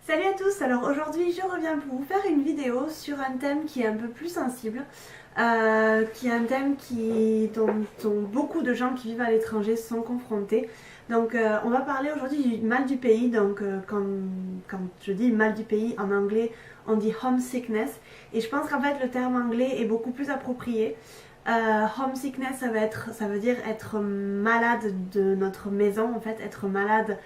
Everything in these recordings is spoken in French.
Salut à tous, alors aujourd'hui je reviens pour vous faire une vidéo sur un thème qui est un peu plus sensible, qui est un thème dont beaucoup de gens qui vivent à l'étranger sont confrontés. Donc on va parler aujourd'hui du mal du pays, donc quand je dis mal du pays en anglais on dit homesickness, et je pense qu'en fait le terme anglais est beaucoup plus approprié. Homesickness ça veut dire être malade de notre maison, en fait être malade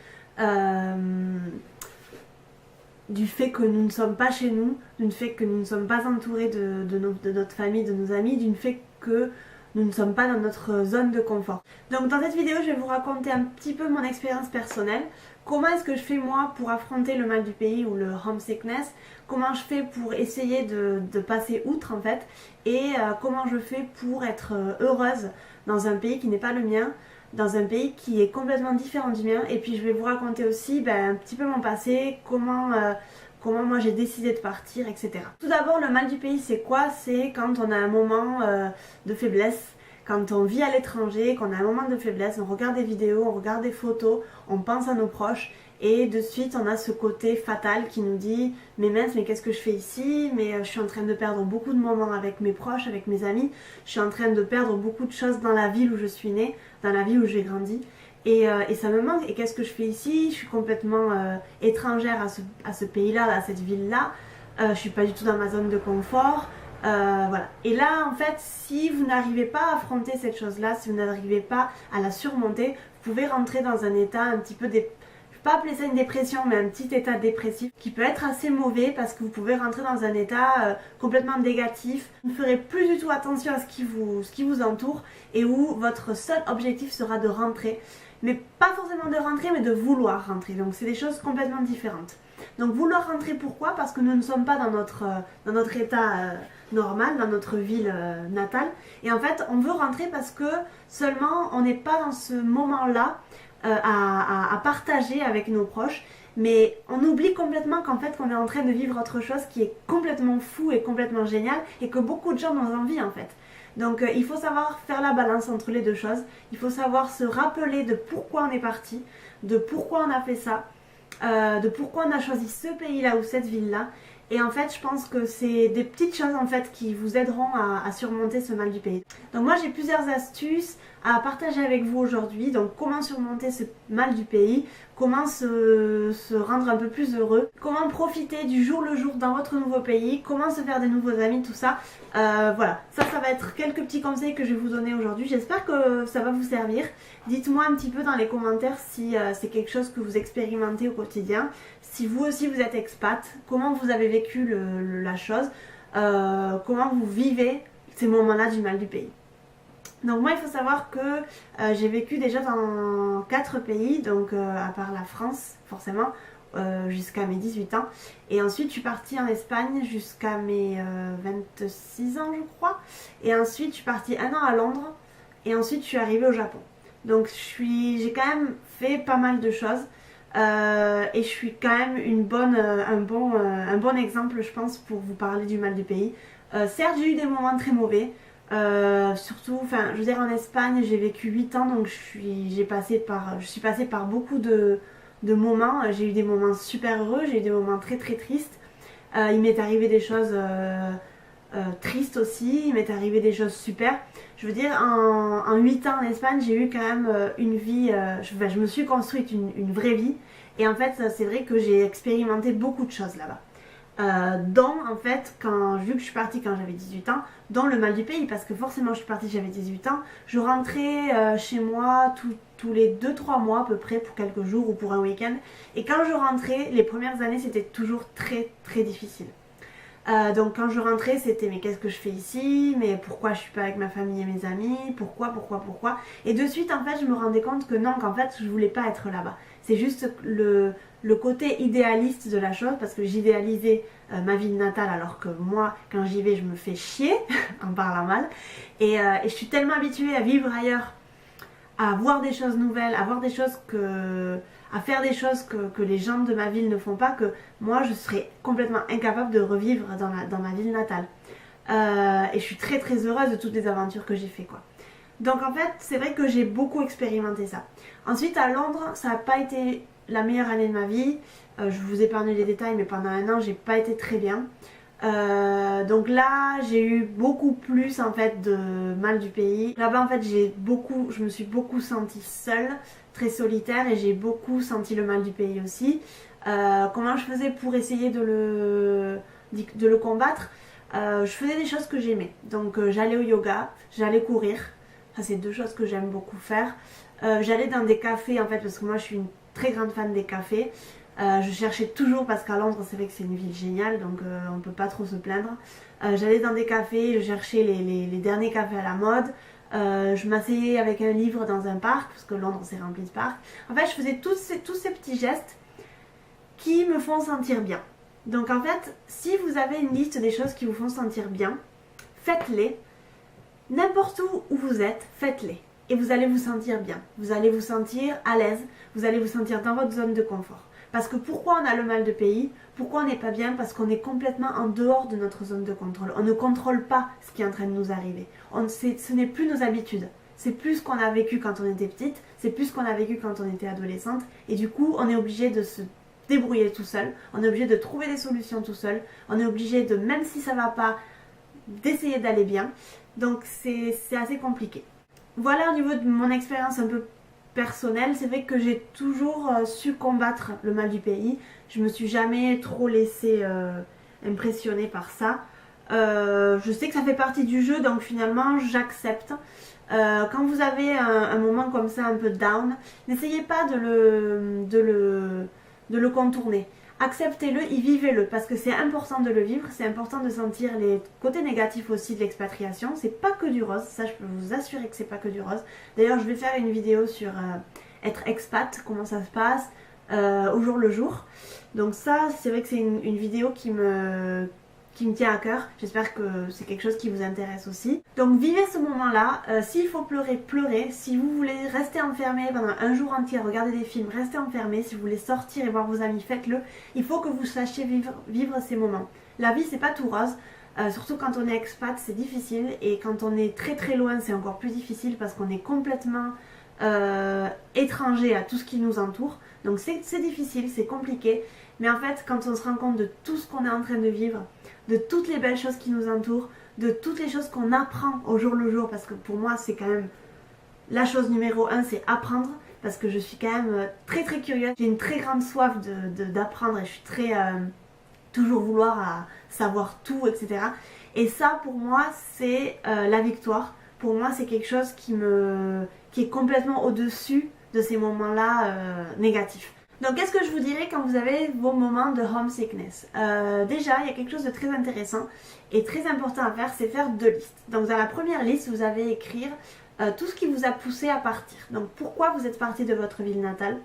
du fait que nous ne sommes pas chez nous, du fait que nous ne sommes pas entourés de notre famille, de nos amis, du fait que nous ne sommes pas dans notre zone de confort. Donc dans cette vidéo, je vais vous raconter un petit peu mon expérience personnelle. Comment est-ce que je fais moi pour affronter le mal du pays ou le homesickness? Comment je fais pour essayer de passer outre en fait? Et comment je fais pour être heureuse dans un pays qui n'est pas le mien, dans un pays qui est complètement différent du mien. Et puis je vais vous raconter aussi un petit peu mon passé, comment moi j'ai décidé de partir, etc. Tout d'abord, le mal du pays c'est quoi? C'est quand on a un moment de faiblesse, quand on vit à l'étranger, qu'on a un moment de faiblesse, on regarde des vidéos, on regarde des photos, on pense à nos proches et de suite on a ce côté fatal qui nous dit mais mince, mais qu'est-ce que je fais ici? Mais je suis en train de perdre beaucoup de moments avec mes proches, avec mes amis, je suis en train de perdre beaucoup de choses dans la ville où je suis née, dans la vie où j'ai grandi. Et ça me manque, et qu'est-ce que je fais ici? Je suis complètement étrangère à ce pays-là, à cette ville-là, je suis pas du tout dans ma zone de confort. Voilà. Et là, en fait, si vous n'arrivez pas à affronter cette chose-là, si vous n'arrivez pas à la surmonter, vous pouvez rentrer dans un état un petit peu je vais pas appeler ça une dépression, mais un petit état dépressif qui peut être assez mauvais parce que vous pouvez rentrer dans un état complètement négatif. Vous ne ferez plus du tout attention à ce qui vous entoure et où votre seul objectif sera de rentrer. Mais pas forcément de rentrer, mais de vouloir rentrer. Donc c'est des choses complètement différentes. Donc vouloir rentrer, pourquoi? Parce que nous ne sommes pas dans notre état normal, dans notre ville natale. Et en fait, on veut rentrer parce que seulement on n'est pas dans ce moment-là à partager avec nos proches. Mais on oublie complètement qu'en fait qu'on est en train de vivre autre chose qui est complètement fou et complètement génial et que beaucoup de gens ont envie en fait. Donc il faut savoir faire la balance entre les deux choses. Il faut savoir se rappeler de pourquoi on est parti, de pourquoi on a fait ça, de pourquoi on a choisi ce pays-là ou cette ville-là. Et en fait, je pense que c'est des petites choses en fait qui vous aideront à surmonter ce mal du pays. Donc moi, j'ai plusieurs astuces à partager avec vous aujourd'hui. Donc comment surmonter ce mal du pays, comment se rendre un peu plus heureux, comment profiter du jour le jour dans votre nouveau pays, comment se faire des nouveaux amis, tout ça. Voilà, ça va être quelques petits conseils que je vais vous donner aujourd'hui. J'espère que ça va vous servir. Dites-moi un petit peu dans les commentaires si c'est quelque chose que vous expérimentez au quotidien. Si vous aussi vous êtes expat, comment vous avez vécu la chose, comment vous vivez ces moments-là du mal du pays. Donc moi il faut savoir que j'ai vécu déjà dans 4 pays, donc à part la France forcément, jusqu'à mes 18 ans. Et ensuite je suis partie en Espagne jusqu'à mes 26 ans je crois. Et ensuite je suis partie 1 an à Londres et ensuite je suis arrivée au Japon. Donc j'ai quand même fait pas mal de choses. Et je suis quand même un bon exemple je pense pour vous parler du mal du pays. Certes j'ai eu des moments très mauvais, surtout, je veux dire en Espagne j'ai vécu 8 ans donc je suis passée par beaucoup de moments. J'ai eu des moments super heureux, j'ai eu des moments très très tristes. Il m'est arrivé des choses tristes aussi, il m'est arrivé des choses super. Je veux dire en 8 ans en Espagne j'ai eu quand même une vie, je me suis construite une vraie vie. Et en fait c'est vrai que j'ai expérimenté beaucoup de choses là-bas. Dont en fait vu que je suis partie quand j'avais 18 ans, dans le mal du pays, parce que forcément je suis partie j'avais 18 ans, je rentrais chez moi tous les 2-3 mois à peu près pour quelques jours ou pour un week-end, et quand je rentrais les premières années c'était toujours très très difficile. Donc quand je rentrais c'était mais qu'est-ce que je fais ici, mais pourquoi je suis pas avec ma famille et mes amis, pourquoi, et de suite en fait je me rendais compte que non, qu'en fait je voulais pas être là-bas. C'est juste le côté idéaliste de la chose, parce que j'idéalisais ma ville natale alors que moi quand j'y vais je me fais chier en parlant mal, et je suis tellement habituée à vivre ailleurs, à voir des choses nouvelles, à faire des choses que les gens de ma ville ne font pas, que moi je serais complètement incapable de revivre dans ma ville natale. Et je suis très très heureuse de toutes les aventures que j'ai fait quoi. Donc en fait c'est vrai que j'ai beaucoup expérimenté ça. Ensuite à Londres ça n'a pas été la meilleure année de ma vie. Je vous épargne les détails, mais pendant un an j'ai pas été très bien. Donc là j'ai eu beaucoup plus en fait de mal du pays. Là-bas en fait je me suis beaucoup sentie seule, très solitaire, et j'ai beaucoup senti le mal du pays aussi. Comment je faisais pour essayer de le combattre? Je faisais des choses que j'aimais. Donc j'allais au yoga, j'allais courir. Ça c'est deux choses que j'aime beaucoup faire. J'allais dans des cafés en fait, parce que moi je suis une très grande fan des cafés. Je cherchais toujours, parce qu'à Londres c'est vrai que c'est une ville géniale, donc on peut pas trop se plaindre. J'allais dans des cafés, je cherchais les derniers cafés à la mode. Je m'asseyais avec un livre dans un parc, parce que Londres c'est rempli de parcs. En fait je faisais tous ces petits gestes qui me font sentir bien. Donc en fait, si vous avez une liste des choses qui vous font sentir bien, faites-les. N'importe où vous êtes, faites-les. Et vous allez vous sentir bien. Vous allez vous sentir à l'aise. Vous allez vous sentir dans votre zone de confort. Parce que pourquoi on a le mal de pays? Pourquoi on n'est pas bien? Parce qu'on est complètement en dehors de notre zone de contrôle. On ne contrôle pas ce qui est en train de nous arriver. Ce n'est plus nos habitudes. C'est plus ce qu'on a vécu quand on était petite. C'est plus ce qu'on a vécu quand on était adolescente. Et du coup, on est obligé de se débrouiller tout seul. On est obligé de trouver des solutions tout seul. On est obligé de, même si ça va pas, d'essayer d'aller bien. Donc c'est assez compliqué. Voilà au niveau de mon expérience un peu personnelle. C'est vrai que j'ai toujours su combattre le mal du pays. Je me suis jamais trop laissée impressionner par ça. Je sais que ça fait partie du jeu, donc finalement j'accepte. Quand vous avez un moment comme ça un peu down, n'essayez pas de le contourner. Acceptez-le et vivez-le, parce que c'est important de le vivre, c'est important de sentir les côtés négatifs aussi de l'expatriation. C'est pas que du rose, ça je peux vous assurer que c'est pas que du rose. D'ailleurs je vais faire une vidéo sur être expat, comment ça se passe au jour le jour. Donc ça c'est vrai que c'est une vidéo qui me tient à cœur. J'espère que c'est quelque chose qui vous intéresse aussi. Donc vivez ce moment-là. S'il faut pleurer, pleurez. Si vous voulez rester enfermé pendant un jour entier, regarder des films, restez enfermé. Si vous voulez sortir et voir vos amis, faites-le. Il faut que vous sachiez vivre ces moments. La vie, c'est pas tout rose. Surtout quand on est expat, c'est difficile. Et quand on est très très loin, c'est encore plus difficile parce qu'on est complètement étranger à tout ce qui nous entoure. Donc c'est difficile, c'est compliqué. Mais en fait, quand on se rend compte de tout ce qu'on est en train de vivre, de toutes les belles choses qui nous entourent, de toutes les choses qu'on apprend au jour le jour, parce que pour moi c'est quand même la chose numéro 1, c'est apprendre, parce que je suis quand même très très curieuse, j'ai une très grande soif d'apprendre et je suis très toujours vouloir savoir tout, etc. Et ça pour moi c'est la victoire, pour moi c'est quelque chose qui est complètement au-dessus de ces moments-là négatifs. Donc qu'est-ce que je vous dirais quand vous avez vos moments de homesickness? Déjà, il y a quelque chose de très intéressant et très important à faire, c'est faire 2 listes. Donc dans la première liste, vous allez écrire tout ce qui vous a poussé à partir. Donc pourquoi vous êtes parti de votre ville natale?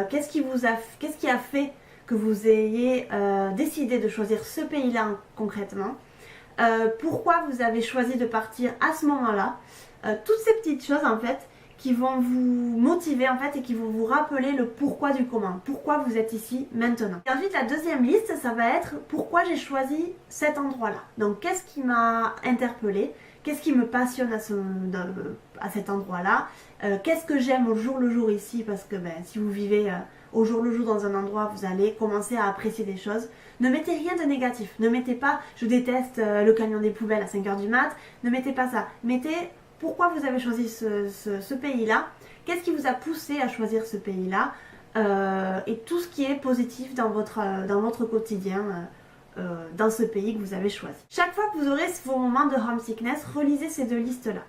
Qu'est-ce qui a fait que vous ayez décidé de choisir ce pays-là concrètement? Pourquoi vous avez choisi de partir à ce moment-là? Toutes ces petites choses en fait qui vont vous motiver en fait et qui vont vous rappeler le pourquoi du comment, pourquoi vous êtes ici maintenant. Et ensuite la deuxième liste, ça va être pourquoi j'ai choisi cet endroit-là. Donc qu'est-ce qui m'a interpellée, qu'est-ce qui me passionne à cet endroit-là, qu'est-ce que j'aime au jour le jour ici, parce que si vous vivez au jour le jour dans un endroit, vous allez commencer à apprécier des choses. Ne mettez rien de négatif, ne mettez pas je déteste le camion des poubelles à 5h du mat, ne mettez pas ça, mettez pourquoi vous avez choisi ce pays-là, qu'est-ce qui vous a poussé à choisir ce pays-là, et tout ce qui est positif dans votre quotidien dans ce pays que vous avez choisi. Chaque fois que vous aurez vos moments de homesickness, relisez ces 2 listes-là.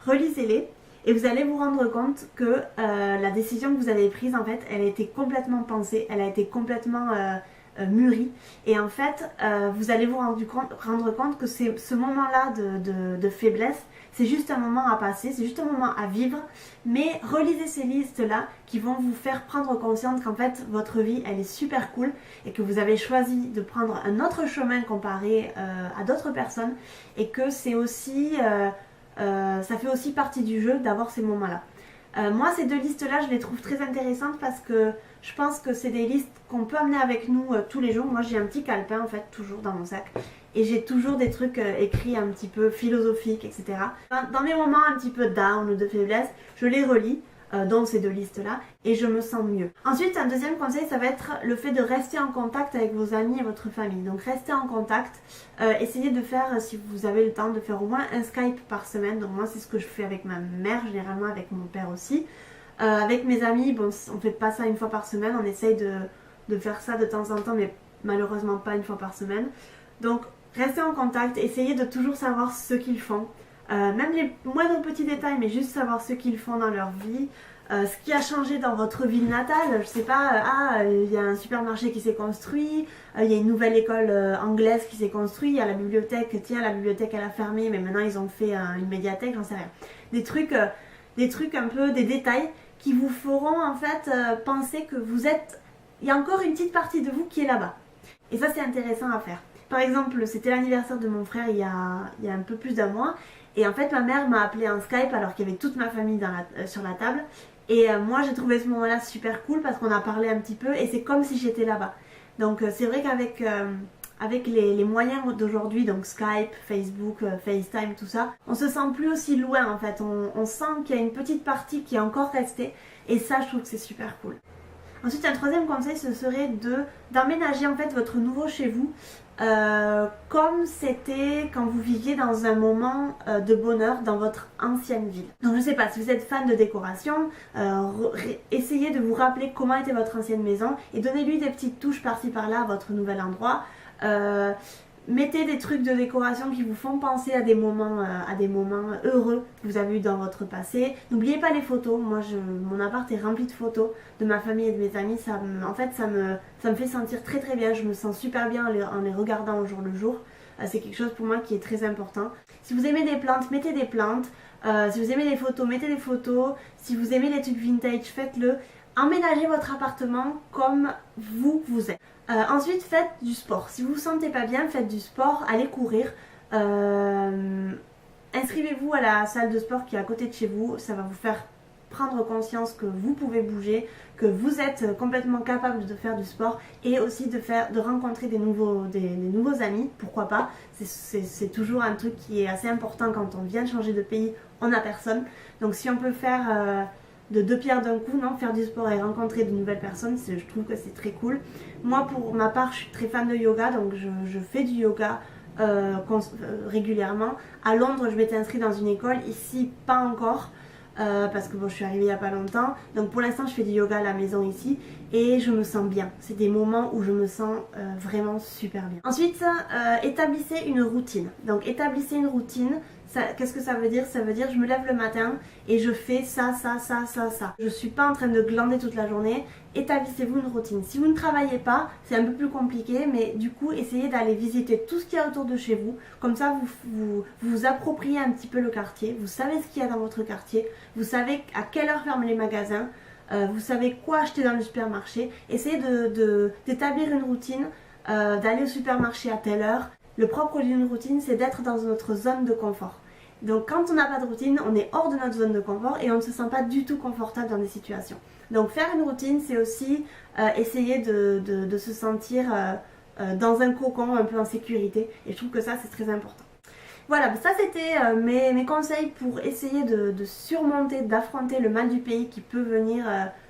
Relisez-les et vous allez vous rendre compte que la décision que vous avez prise, en fait, elle a été complètement pensée, elle a été complètement mûrie. Et en fait, vous allez vous rendre compte que ce moment-là de faiblesse, c'est juste un moment à passer, c'est juste un moment à vivre, mais relisez ces listes-là qui vont vous faire prendre conscience qu'en fait votre vie elle est super cool et que vous avez choisi de prendre un autre chemin comparé à d'autres personnes et que c'est aussi, ça fait aussi partie du jeu d'avoir ces moments-là. Moi ces 2 listes-là je les trouve très intéressantes parce que je pense que c'est des listes qu'on peut amener avec nous tous les jours. Moi j'ai un petit calepin en fait toujours dans mon sac. Et j'ai toujours des trucs écrits un petit peu philosophiques, etc. Dans mes moments un petit peu down ou de faiblesse, je les relis. dans ces deux listes-là, et je me sens mieux. Ensuite, un deuxième conseil, ça va être le fait de rester en contact avec vos amis et votre famille. Donc restez en contact, essayez de faire, si vous avez le temps, de faire au moins un Skype par semaine. Donc moi c'est ce que je fais avec ma mère, généralement avec mon père aussi. Avec mes amis, bon, on fait pas ça une fois par semaine, on essaye de faire ça de temps en temps, mais malheureusement pas une fois par semaine. Donc restez en contact, essayez de toujours savoir ce qu'ils font. Même les moindres petits détails, mais juste savoir ce qu'ils font dans leur vie, ce qui a changé dans votre ville natale. Je sais pas, il y a un supermarché qui s'est construit, il y a une nouvelle école anglaise qui s'est construite, il y a la bibliothèque, tiens, la bibliothèque elle a fermé, mais maintenant ils ont fait une médiathèque, j'en sais rien. Des trucs un peu, des détails qui vous feront en fait penser que vous êtes, il y a encore une petite partie de vous qui est là-bas. Et ça c'est intéressant à faire. Par exemple, c'était l'anniversaire de mon frère il y a un peu plus d'un mois. Et en fait ma mère m'a appelé en Skype alors qu'il y avait toute ma famille sur la table. Et moi j'ai trouvé ce moment-là super cool parce qu'on a parlé un petit peu et c'est comme si j'étais là-bas. Donc c'est vrai qu'avec avec les moyens d'aujourd'hui, donc Skype, Facebook, FaceTime, tout ça, on se sent plus aussi loin en fait. On sent qu'il y a une petite partie qui est encore restée et ça je trouve que c'est super cool. Ensuite, un troisième conseil, ce serait d'emménager en fait votre nouveau chez vous comme c'était quand vous viviez dans un moment de bonheur dans votre ancienne ville. Donc je sais pas, si vous êtes fan de décoration, essayez de vous rappeler comment était votre ancienne maison et donnez-lui des petites touches par-ci par-là à votre nouvel endroit. Mettez des trucs de décoration qui vous font penser à des moments heureux que vous avez eu dans votre passé. N'oubliez pas les photos. Moi, mon appart est rempli de photos de ma famille et de mes amis. En fait, ça me fait sentir très très bien. Je me sens super bien en les regardant au jour le jour. C'est quelque chose pour moi qui est très important. Si vous aimez des plantes, mettez des plantes. Si vous aimez les photos, mettez des photos. Si vous aimez les trucs vintage, faites-le. Emménagez votre appartement comme vous êtes. Ensuite, faites du sport. Si vous vous sentez pas bien, faites du sport, allez courir. Inscrivez-vous à la salle de sport qui est à côté de chez vous. Ça va vous faire prendre conscience que vous pouvez bouger, que vous êtes complètement capable de faire du sport et aussi de rencontrer des nouveaux amis, pourquoi pas. C'est toujours un truc qui est assez important quand on vient de changer de pays, on n'a personne. Donc si on peut faire de deux pierres d'un coup, non, faire du sport et rencontrer de nouvelles personnes, je trouve que c'est très cool. Moi pour ma part je suis très fan de yoga, donc je fais du yoga régulièrement. À Londres je m'étais inscrite dans une école, ici pas encore. Parce que bon, je suis arrivée il n'y a pas longtemps, donc pour l'instant je fais du yoga à la maison ici et je me sens bien. C'est des moments où je me sens vraiment super bien. Ensuite, établissez une routine. Donc établissez une routine. Qu'est-ce que ça veut dire? Ça veut dire je me lève le matin et je fais ça. Je suis pas en train de glander toute la journée. Établissez-vous une routine. Si vous ne travaillez pas, c'est un peu plus compliqué, mais du coup essayez d'aller visiter tout ce qu'il y a autour de chez vous. Comme ça vous appropriez un petit peu le quartier, vous savez ce qu'il y a dans votre quartier, vous savez à quelle heure ferment les magasins, vous savez quoi acheter dans le supermarché. Essayez d'établir une routine, d'aller au supermarché à telle heure. Le propre d'une routine, c'est d'être dans notre zone de confort. Donc quand on n'a pas de routine, on est hors de notre zone de confort et on ne se sent pas du tout confortable dans des situations. Donc faire une routine, c'est aussi essayer de se sentir dans un cocon, un peu en sécurité. Et je trouve que ça, c'est très important. Voilà, ça c'était mes conseils pour essayer de surmonter, d'affronter le mal du pays qui peut venir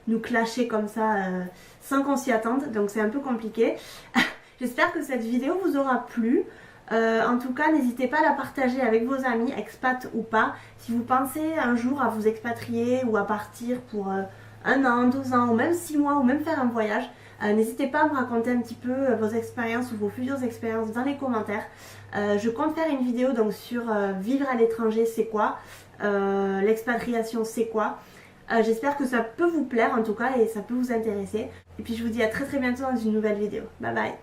nous clasher comme ça sans qu'on s'y attende. Donc c'est un peu compliqué. J'espère que cette vidéo vous aura plu. En tout cas, n'hésitez pas à la partager avec vos amis, expats ou pas. Si vous pensez un jour à vous expatrier ou à partir pour 1 an, 2 ans ou même 6 mois ou même faire un voyage, n'hésitez pas à me raconter un petit peu vos expériences ou vos futures expériences dans les commentaires. Je compte faire une vidéo donc sur vivre à l'étranger c'est quoi, l'expatriation c'est quoi. J'espère que ça peut vous plaire en tout cas et ça peut vous intéresser. Et puis je vous dis à très bientôt dans une nouvelle vidéo. Bye bye.